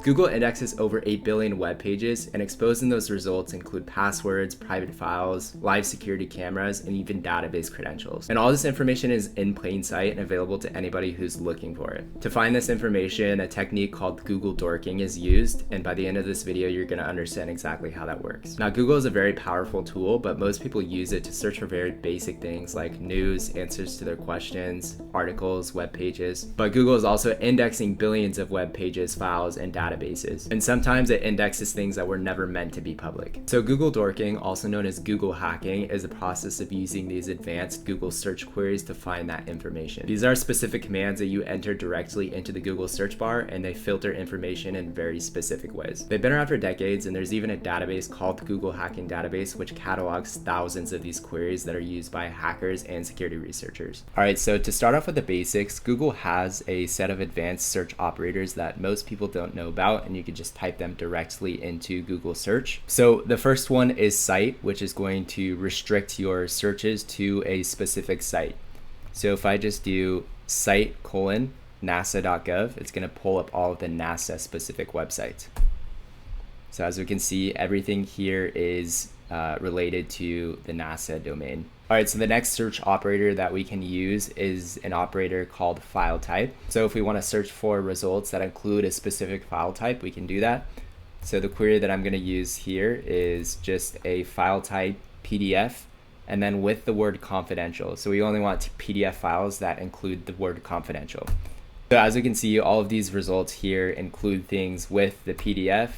Google indexes over 8 billion web pages, and exposed in those results include passwords, private files, live security cameras, and even database credentials. And all this information is in plain sight and available to anybody who's looking for it. To find this information, a technique called Google Dorking is used, and by the end of this video, you're going to understand exactly how that works. Now, Google is a very powerful tool, but most people use it to search for very basic things like news, answers to their questions, articles, web pages. But Google is also indexing billions of web pages, files, and databases, and sometimes it indexes things that were never meant to be public. So Google Dorking, also known as Google hacking, is the process of using these advanced Google search queries to find that information. These are specific commands that you enter directly into the Google search bar, and they filter information in very specific ways. They've been around for decades, and there's even a database called the Google Hacking Database, which catalogs thousands of these queries that are used by hackers and security researchers. All right, so to start off with the basics, Google has a set of advanced search operators that most people don't know about, and you can just type them directly into Google search. So the first one is cite, which is going to restrict your searches to a specific site. So if I just do cite:/nasa.gov, it's going to pull up all of the NASA specific websites. So as we can see, everything here is related to the NASA domain. All right, so the next search operator that we can use is an operator called file type. So if we want to search for results that include a specific file type, we can do that. So the query that I'm going to use here is just a file type PDF, and then with the word confidential. So we only want PDF files that include the word confidential. So as you can see, all of these results here include things with the PDF.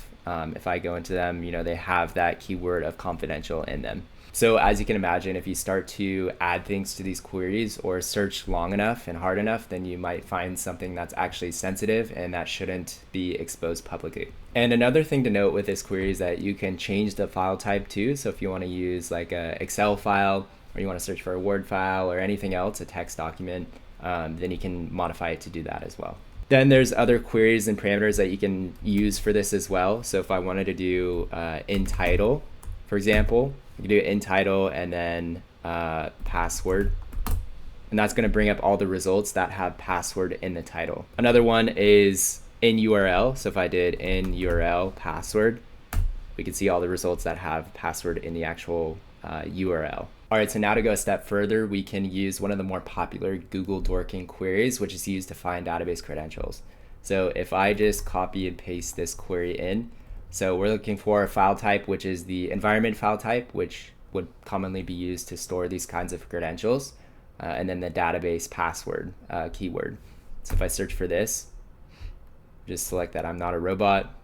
If I go into them, they have that keyword of confidential in them. So as you can imagine, if you start to add things to these queries or search long enough and hard enough, then you might find something that's actually sensitive and that shouldn't be exposed publicly. And another thing to note with this query is that you can change the file type too. So if you want to use like a Excel file, or you want to search for a Word file or anything else, a text document, then you can modify it to do that as well. Then there's other queries and parameters that you can use for this as well. So if I wanted to do in title, for example, you can do in title and then password, and that's going to bring up all the results that have password in the title. Another one is in URL. So if I did in URL password, we can see all the results that have password in the actual URL. All right, so now to go a step further, we can use one of the more popular Google Dorking queries, which is used to find database credentials. So if I just copy and paste this query in, so we're looking for a file type, which is the environment file type, which would commonly be used to store these kinds of credentials, and then the database password keyword. So if I search for this, just select that I'm not a robot.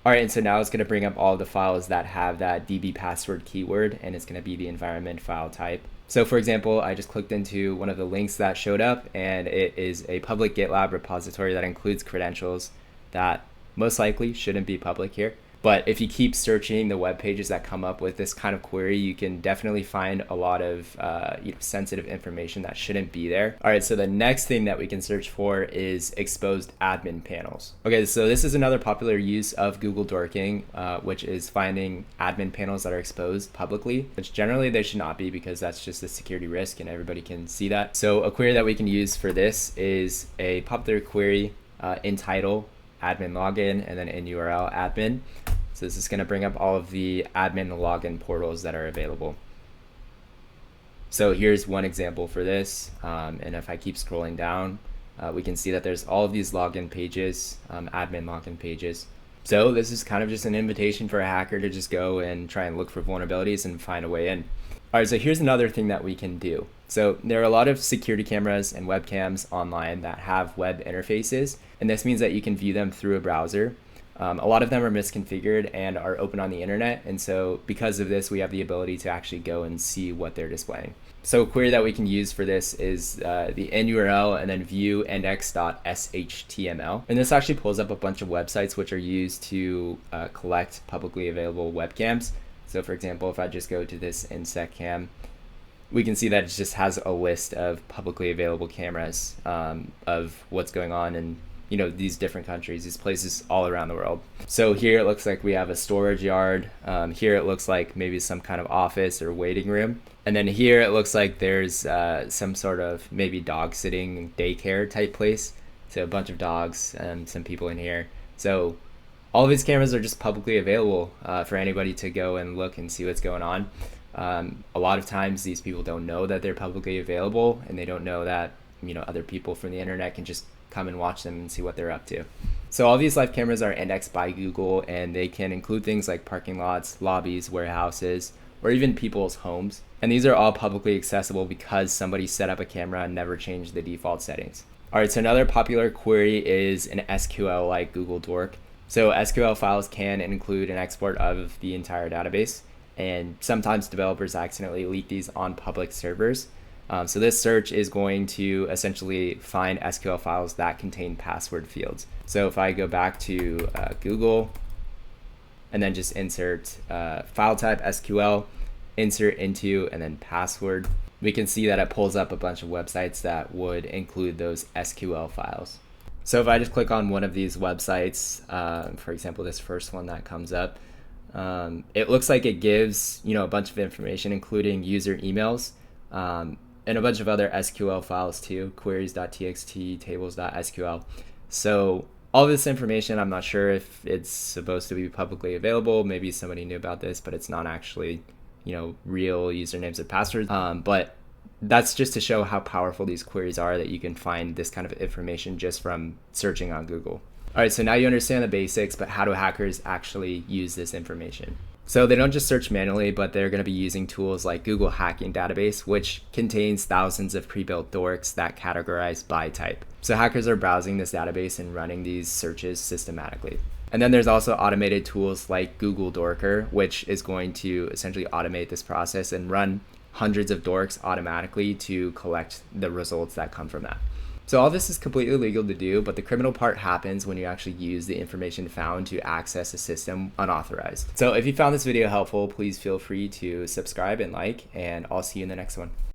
All right, and so now it's going to bring up all the files that have that DB password keyword, and it's going to be the environment file type. So for example, I just clicked into one of the links that showed up, and it is a public GitLab repository that includes credentials that most likely shouldn't be public here. But if you keep searching the web pages that come up with this kind of query, you can definitely find a lot of sensitive information that shouldn't be there. All right, so the next thing that we can search for is exposed admin panels. Okay, so this is another popular use of Google Dorking, which is finding admin panels that are exposed publicly, which generally they should not be because that's just a security risk and everybody can see that. So a query that we can use for this is a popular query in title, admin login, and then in URL admin. So this is going to bring up all of the admin login portals that are available. So here's one example for this, and if I keep scrolling down, we can see that there's all of these login pages, admin login pages. So this is kind of just an invitation for a hacker to just go and try and look for vulnerabilities and find a way in. All right, so here's another thing that we can do. So there are a lot of security cameras and webcams online that have web interfaces, and this means that you can view them through a browser. A lot of them are misconfigured and are open on the internet, and so because of this, we have the ability to actually go and see what they're displaying. So a query that we can use for this is the in URL and then view index.shtml. And this actually pulls up a bunch of websites which are used to collect publicly available webcams. So for example, if I just go to this InsectCam, we can see that it just has a list of publicly available cameras of what's going on in these different countries, these places all around the world. So here it looks like we have a storage yard. Here it looks like maybe some kind of office or waiting room. And then here it looks like there's some sort of maybe dog sitting daycare type place. So a bunch of dogs and some people in here. So All of these cameras are just publicly available for anybody to go and look and see what's going on. A lot of times these people don't know that they're publicly available, and they don't know that other people from the internet can just come and watch them and see what they're up to. So all these live cameras are indexed by Google, and they can include things like parking lots, lobbies, warehouses, or even people's homes. And these are all publicly accessible because somebody set up a camera and never changed the default settings. All right, so another popular query is an SQL like Google Dork. So SQL files can include an export of the entire database, and sometimes developers accidentally leak these on public servers. So this search is going to essentially find SQL files that contain password fields. So if I go back to Google and then just insert file type SQL, insert into, and then password, we can see that it pulls up a bunch of websites that would include those SQL files. So if I just click on one of these websites, for example, this first one that comes up, it looks like it gives a bunch of information, including user emails, and a bunch of other SQL files too, queries.txt, tables.sql. So all this information, I'm not sure if it's supposed to be publicly available. Maybe somebody knew about this, but it's not actually, real usernames and passwords. But that's just to show how powerful these queries are, that you can find this kind of information just from searching on Google. All right, so now you understand the basics, but how do hackers actually use this information? So they don't just search manually, but they're going to be using tools like Google Hacking Database, which contains thousands of pre-built dorks that categorize by type. So hackers are browsing this database and running these searches systematically. And then there's also automated tools like Google Dorker, which is going to essentially automate this process and run hundreds of dorks automatically to collect the results that come from that. So all this is completely legal to do, but the criminal part happens when you actually use the information found to access a system unauthorized. So if you found this video helpful, please feel free to subscribe and like, and I'll see you in the next one.